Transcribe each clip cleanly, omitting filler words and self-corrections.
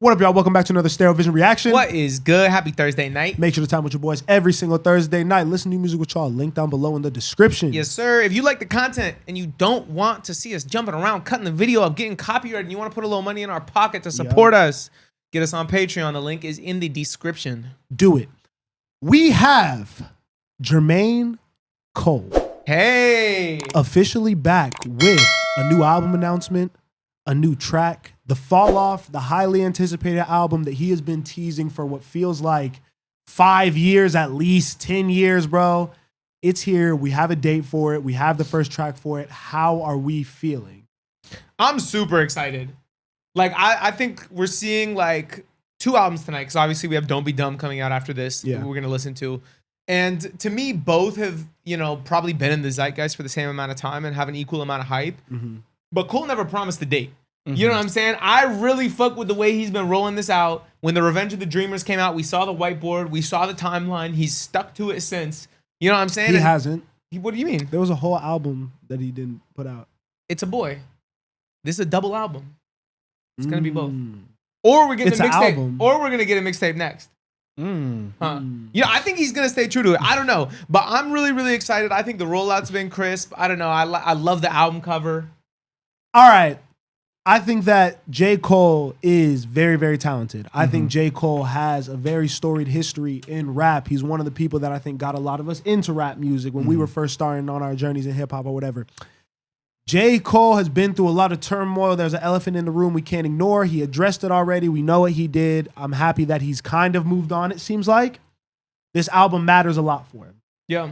What up, y'all? Welcome back to another Stereo Vision reaction. What is good? Happy Thursday night. Make sure to time with your boys every single Thursday night. Listen to new music with y'all. Link down below in the description. Yes, sir. If you like the content and you don't want to see us jumping around, cutting the video up, getting copyrighted, and you want to put a little money in our pocket to support us, get us on Patreon. The link is in the description. Do it. We have Jermaine Cole. Hey. Officially back with a new album announcement, a new track, The Fall Off, the highly anticipated album that he has been teasing for what feels like 5 years, at least 10 years, bro. It's here. We have a date for it. We have the first track for it. How are we feeling? I'm super excited. Like, I think we're seeing like 2 albums tonight, because obviously we have Don't Be Dumb coming out after this that we're going to listen to. And to me, both have, you know, probably been in the zeitgeist for the same amount of time and have an equal amount of hype. Mm-hmm. But Cole never promised a date. Mm-hmm. You know what I'm saying? I really fuck with the way he's been rolling this out. When the Revenge of the Dreamers came out, we saw the whiteboard, we saw the timeline. He's stuck to it since. You know what I'm saying? He hasn't. What do you mean? There was a whole album that he didn't put out. It's a boy. This is a double album. It's gonna be both. Or we're getting a mixtape. Or we're gonna get a mixtape next. You know, I think he's gonna stay true to it. I don't know, but I'm really, really excited. I think the rollout's been crisp. I don't know. I love the album cover. All right. I think that J. Cole is very, very talented. I think J. Cole has a very storied history in rap. He's one of the people that I think got a lot of us into rap music when we were first starting on our journeys in hip hop or whatever. J. Cole has been through a lot of turmoil. There's an elephant in the room we can't ignore. He addressed it already. We know what he did. I'm happy that he's kind of moved on, it seems like. This album matters a lot for him. Yeah.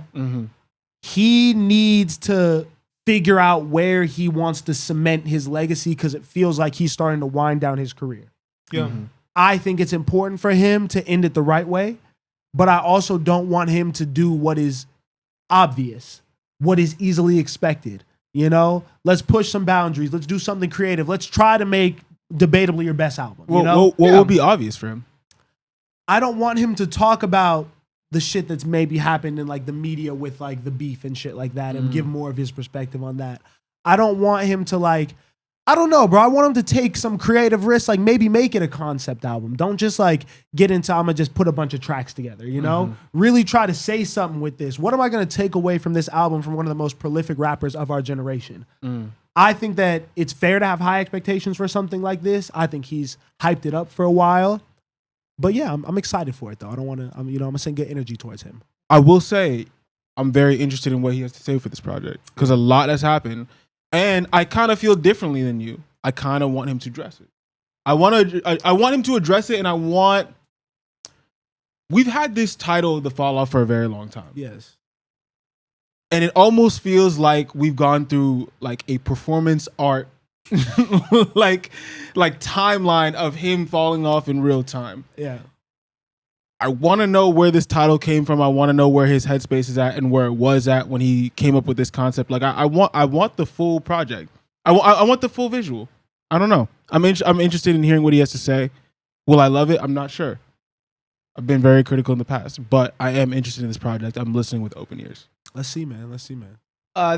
He needs to figure out where he wants to cement his legacy, because it feels like he's starting to wind down his career. Yeah. I think it's important for him to end it the right way, but I also don't want him to do what is obvious, what is easily expected. You know, let's push some boundaries. Let's do something creative. Let's try to make debatably your best album. Well, you know? what would be obvious for him? I don't want him to talk about the shit that's maybe happened in like the media with like the beef and shit like that and give more of his perspective on that. I don't want him to like, I don't know, bro. I want him to take some creative risks, like maybe make it a concept album. Don't just like get into, I'm gonna just put a bunch of tracks together, you know? Really try to say something with this. What am I gonna take away from this album from one of the most prolific rappers of our generation? I think that it's fair to have high expectations for something like this. I think he's hyped it up for a while. But yeah, I'm excited for it though. I don't want to, I'm gonna send good energy towards him. I will say, I'm very interested in what he has to say for this project, because a lot has happened, and I kind of feel differently than you. I kind of want him to address it. I want him to address it, and we've had this title, The Fall Off, for a very long time. Yes. And it almost feels like we've gone through like a performance art like timeline of him falling off in real time. Yeah. I want to know where this title came from. I want to know where his headspace is at and where it was at when he came up with this concept. Like I want the full project. I want the full visual. I don't know. I'm interested in hearing what he has to say. Will I love it? I'm not sure. I've been very critical in the past, but I am interested in this project. I'm listening with open ears. Let's see, man. Let's see, man.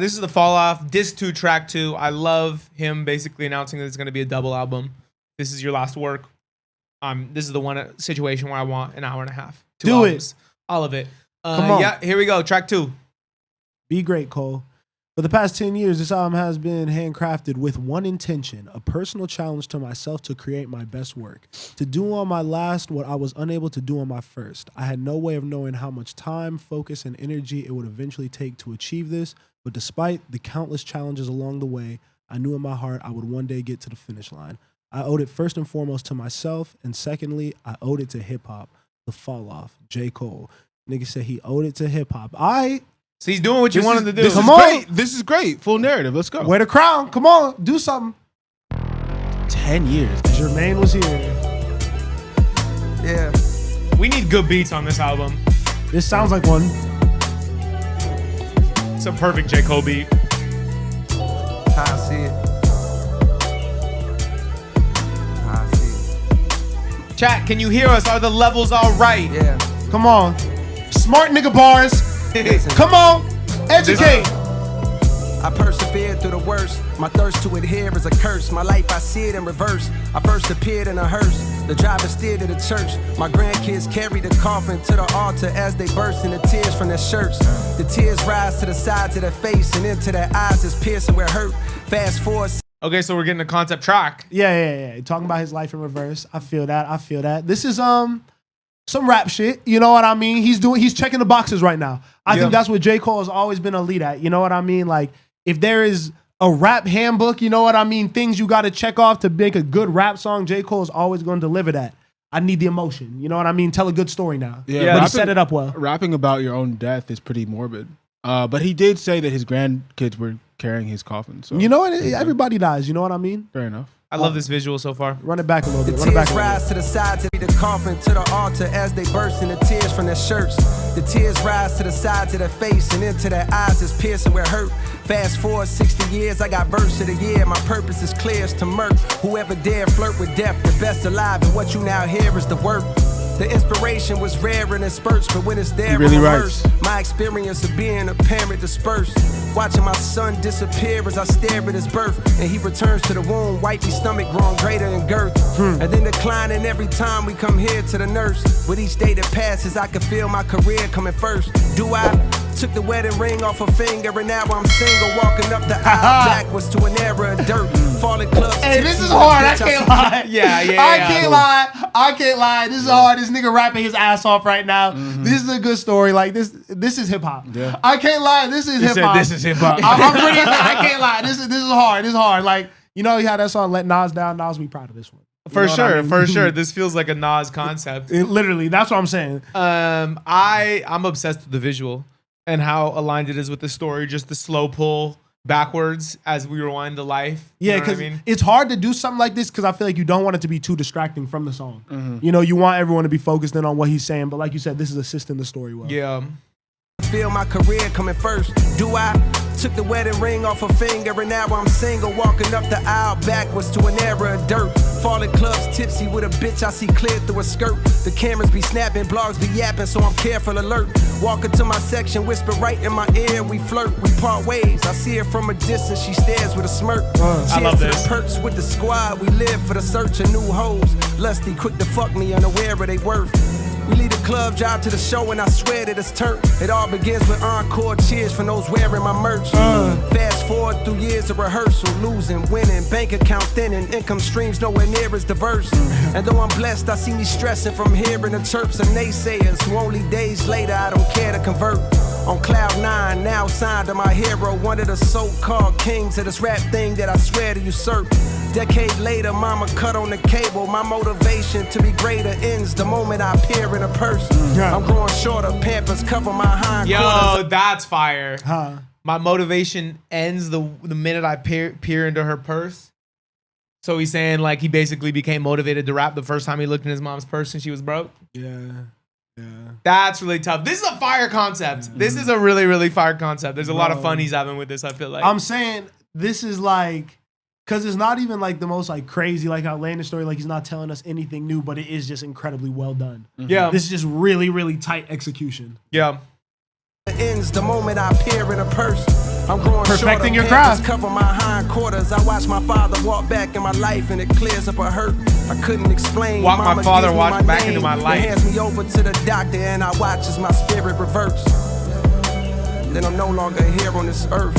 This is The Fall Off, Disc 2, Track 2. I love him basically announcing that it's going to be a double album. This is your last work. This is the one situation where I want an hour and a half. 2 albums. It. All of it. Come on. Yeah, here we go. Track 2. Be great, Cole. For the past 10 years, this album has been handcrafted with one intention, a personal challenge to myself to create my best work. To do on my last what I was unable to do on my first. I had no way of knowing how much time, focus, and energy it would eventually take to achieve this, but despite the countless challenges along the way, I knew in my heart I would one day get to the finish line. I owed it first and foremost to myself, and secondly, I owed it to hip-hop. The Fall Off, J. Cole. Nigga said he owed it to hip-hop. So he's doing what you wanted to do. Come on. This is great. Full narrative. Let's go. Wear the crown. Come on. Do something. 10 years. Jermaine was here. Yeah. We need good beats on this album. This sounds like one. It's a perfect J. Cole beat. I see it. Chat, can you hear us? Are the levels all right? Yeah. Come on. Smart nigga bars. Come on. Educate. I persevered through the worst. My thirst to adhere is a curse. My life, I see it in reverse. I first appeared in a hearse. The driver steered to the church. My grandkids carry the coffin to the altar as they burst into tears from their shirts. The tears rise to the sides of their face and into their eyes is piercing where hurt. Fast forward. Okay, so we're getting a concept track. Yeah. Talking about his life in reverse. I feel that. This is some rap shit. You know what I mean? He's checking the boxes right now. I think that's what J. Cole has always been a lead at. You know what I mean? Like, if there is a rap handbook, you know what I mean? Things you got to check off to make a good rap song, J. Cole is always going to deliver that. I need the emotion. You know what I mean? Tell a good story now. Yeah, but he set it up well. Rapping about your own death is pretty morbid. But he did say that his grandkids were carrying his coffin. So you know what? Everybody dies. You know what I mean? Fair enough. I love this visual so far. Run it back a little The bit. Run it back tears a little rise to the sides of the coffin to the altar as they burst into tears from their shirts. The tears rise to the sides of their face and into their eyes is piercing where hurt. Fast forward 60 years, I got verse of the year. My purpose is clear, it's to murk whoever dare flirt with death. The best alive, and what you now hear is the work. The inspiration was rare and in spurts, but when it's there, He really I'm writes. immersed. My experience of being a parent dispersed. Watching my son disappear as I stare at his birth. And he returns to the womb, wifey stomach growing greater in girth. And then declining every time we come here to the nurse. With each day that passes, I can feel my career coming first. Do I? Took the wedding ring off her finger and now I'm single. Walking up the aisle backwards to an era of dirt. Falling clubs. Hey, this tipsy, is hard. I bitch, can't see- lie. Yeah. I can't lie. This is hard. This nigga rapping his ass off right now. This is a good story. Like this is hip hop. Yeah. I can't lie. This is hip hop. This is hip hop. I can't lie. This is hard. This is hard. Like, you know, he had that song "Let Nas Down." Nas be proud of this one. You For know what I sure, mean? This feels like a Nas concept. Literally, that's what I'm saying. I'm obsessed with the visual and how aligned it is with the story. Just the slow pull backwards as we rewind to life. You Yeah, know what I because mean? it's hard to do something like this because I feel like you don't want it to be too distracting from the song. You know, you want everyone to be focused in on what he's saying, but like you said, this is assisting the story well. Yeah. Feel my career coming first. Do I? Took the wedding ring off her finger and now I'm single. Walking up the aisle backwards to an era of dirt. Falling clubs tipsy with a bitch I see clear through a skirt. The cameras be snapping, blogs be yapping, so I'm careful alert. Walking to my section, whisper right in my ear. We flirt, we part ways. I see her from a distance, she stares with a smirk. I love Cheers to this. the perks with the squad. We live for the search of new hoes. Lusty, quick to fuck me, unaware of they worth. We leave the club, drive to the show, and I swear that it's turnt. It all begins with encore cheers from those wearing my merch. Fast forward through years of rehearsal, losing, winning, bank account thinning, income streams nowhere near as diverse. And though I'm blessed, I see me stressing from hearing the chirps of naysayers who only days later I don't care to convert. On cloud 9, now signed to my hero, one of the so-called kings of this rap thing that I swear to usurp. Decade later, mama cut on the cable. My motivation to be greater ends the moment I appear in a purse. I'm growing shorter, Pampers cover my hindquarters. Yo, that's fire. Huh. My motivation ends the minute I peer into her purse. So he's saying like he basically became motivated to rap the first time he looked in his mom's purse and she was broke. Yeah. That's really tough. This is a fire concept. This is a really, really fire concept. There's a lot of fun he's having with this, I feel like. I'm saying this is like, because it's not even like the most like crazy, like outlandish story. Like he's not telling us anything new, but it is just incredibly well done. Yeah. This is just really, really tight execution. Yeah. Ends the moment I appear in a purse. I'm growing Perfecting shorter, your Pampers craft. cover my hindquarters. I watch my father walk back in my life and it clears up a hurt I couldn't explain. Walk my Mama father gives me walk back name, into my then life. hands me over to the doctor and I watch as my spirit reverts. Then I'm no longer here on this earth.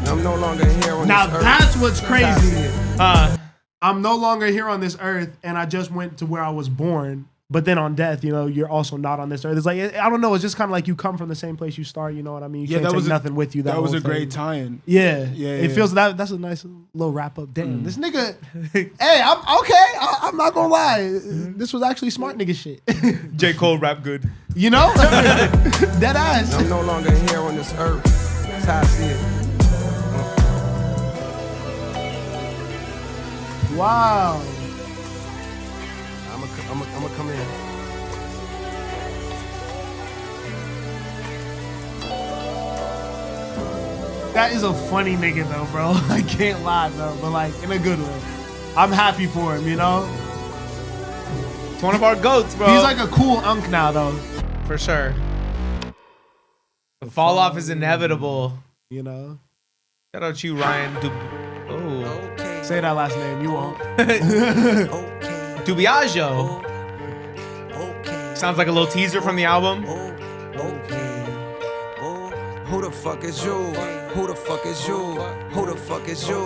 I'm no longer here on Now this earth. that's what's That's crazy. it. I'm no longer here on this earth, and I just went to where I was born. But then on death, you know, you're also not on this earth. It's like, I don't know. It's just kind of like you come from the same place you start. You know what I mean? You can't take nothing with you. That was whole a great thing. tie-in. Yeah, Yeah, It yeah. feels that's a nice little wrap up. Damn, this nigga. Hey, I'm okay. I'm not gonna lie. This was actually smart nigga shit. J. Cole rap good. You know, dead ass. I'm no longer here on this earth. That's how I see it. Wow. I'm gonna come in. That is a funny nigga though, bro. I can't lie, bro. But like in a good way. I'm happy for him. You know, It's one of our goats, bro. he's like a cool unk now though. for sure. The fall off is inevitable. You know. Shout out to you, Ryan. Oh. Okay. Say that last name. You won't. Dubiaggio. Sounds like a little teaser from the album. Who the fuck is you? Who the fuck is you? Who the fuck is you?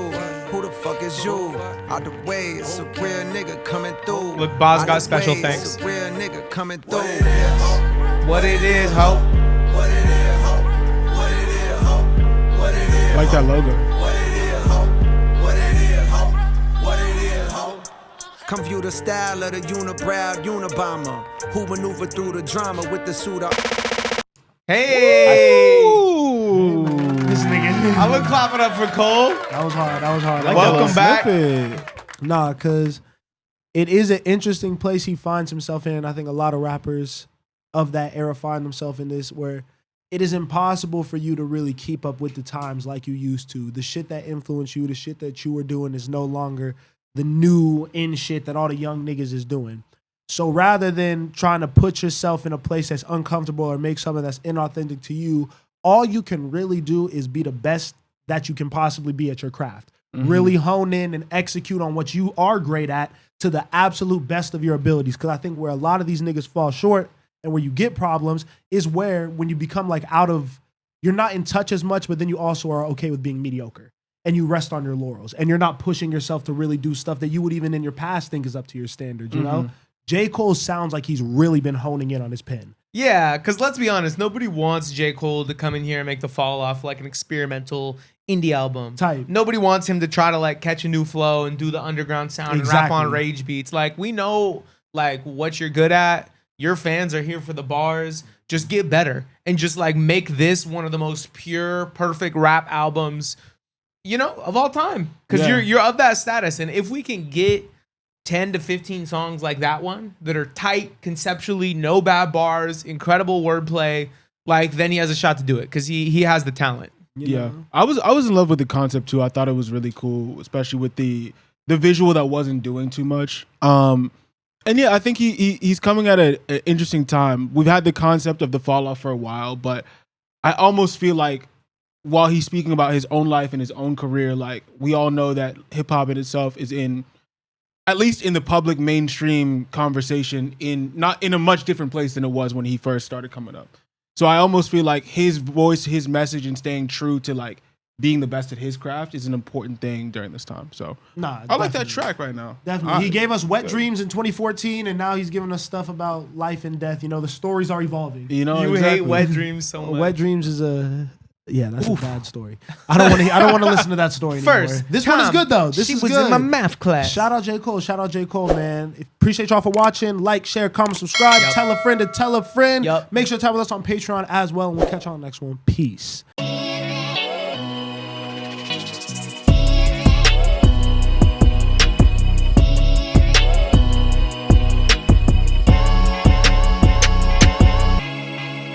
Who the fuck is you? Out the way, it's a real nigga coming through. Look, Boz Out got the special way, thanks. It's a real nigga coming through. What it is, ho? What it is, ho? What it is, ho? What it is, Like that logo. What it is, ho? What it is, ho? What it is, ho? Come view the style of the unibrow Unabomber, who maneuver through the drama with the suit up. Hey! This nigga. I would clap it up for Cole. That was hard. That was hard. Like Welcome that back. little snippet. Nah, because it is an interesting place he finds himself in. I think a lot of rappers of that era find themselves in this, where it is impossible for you to really keep up with the times like you used to. The shit that influenced you, the shit that you were doing is no longer the new in shit that all the young niggas is doing. So rather than trying to put yourself in a place that's uncomfortable or make something that's inauthentic to you, all you can really do is be the best that you can possibly be at your craft. Really hone in and execute on what you are great at to the absolute best of your abilities. Because I think where a lot of these niggas fall short and where you get problems is where when you become like you're not in touch as much, but then you also are okay with being mediocre. And you rest on your laurels. And you're not pushing yourself to really do stuff that you would even in your past think is up to your standards, you know? J. Cole sounds like he's really been honing in on his pen. Yeah, because let's be honest, nobody wants J. Cole to come in here and make the fall off like an experimental indie album. Type. Nobody wants him to try to like catch a new flow and do the underground sound and rap on rage beats. Like, we know like what you're good at. Your fans are here for the bars. Just get better and just like make this one of the most pure, perfect rap albums, you know, of all time. Because you're of that status. And if we can get 10 to 15 songs like that one that are tight conceptually, no bad bars, incredible wordplay, like then he has a shot to do it because he has the talent. You Yeah, know? I was in love with the concept too. I thought it was really cool, especially with the visual that wasn't doing too much. And yeah, I think he's coming at an interesting time. We've had the concept of the fall off for a while, but I almost feel like while he's speaking about his own life and his own career, like we all know that hip hop in itself is at least in the public mainstream conversation, not in a much different place than it was when he first started coming up. So I almost feel like his voice, his message, and staying true to like being the best at his craft is an important thing during this time. So I like that track right now. Definitely. He gave us Wet Dreams in 2014, and now he's giving us stuff about life and death. You know, the stories are evolving. You know, You exactly. hate Wet Dreams so much. Wet Dreams is that's a bad story. I don't want to listen to that story anymore. First, This one is good though. This she is was good. in my math class. Shout out J. Cole. Shout out J. Cole, man. Appreciate y'all for watching. Like, share, comment, subscribe. Yup. Tell a friend to tell a friend. Yup. Make sure to tap with us on Patreon as well, and we'll catch y'all on the next one. Peace.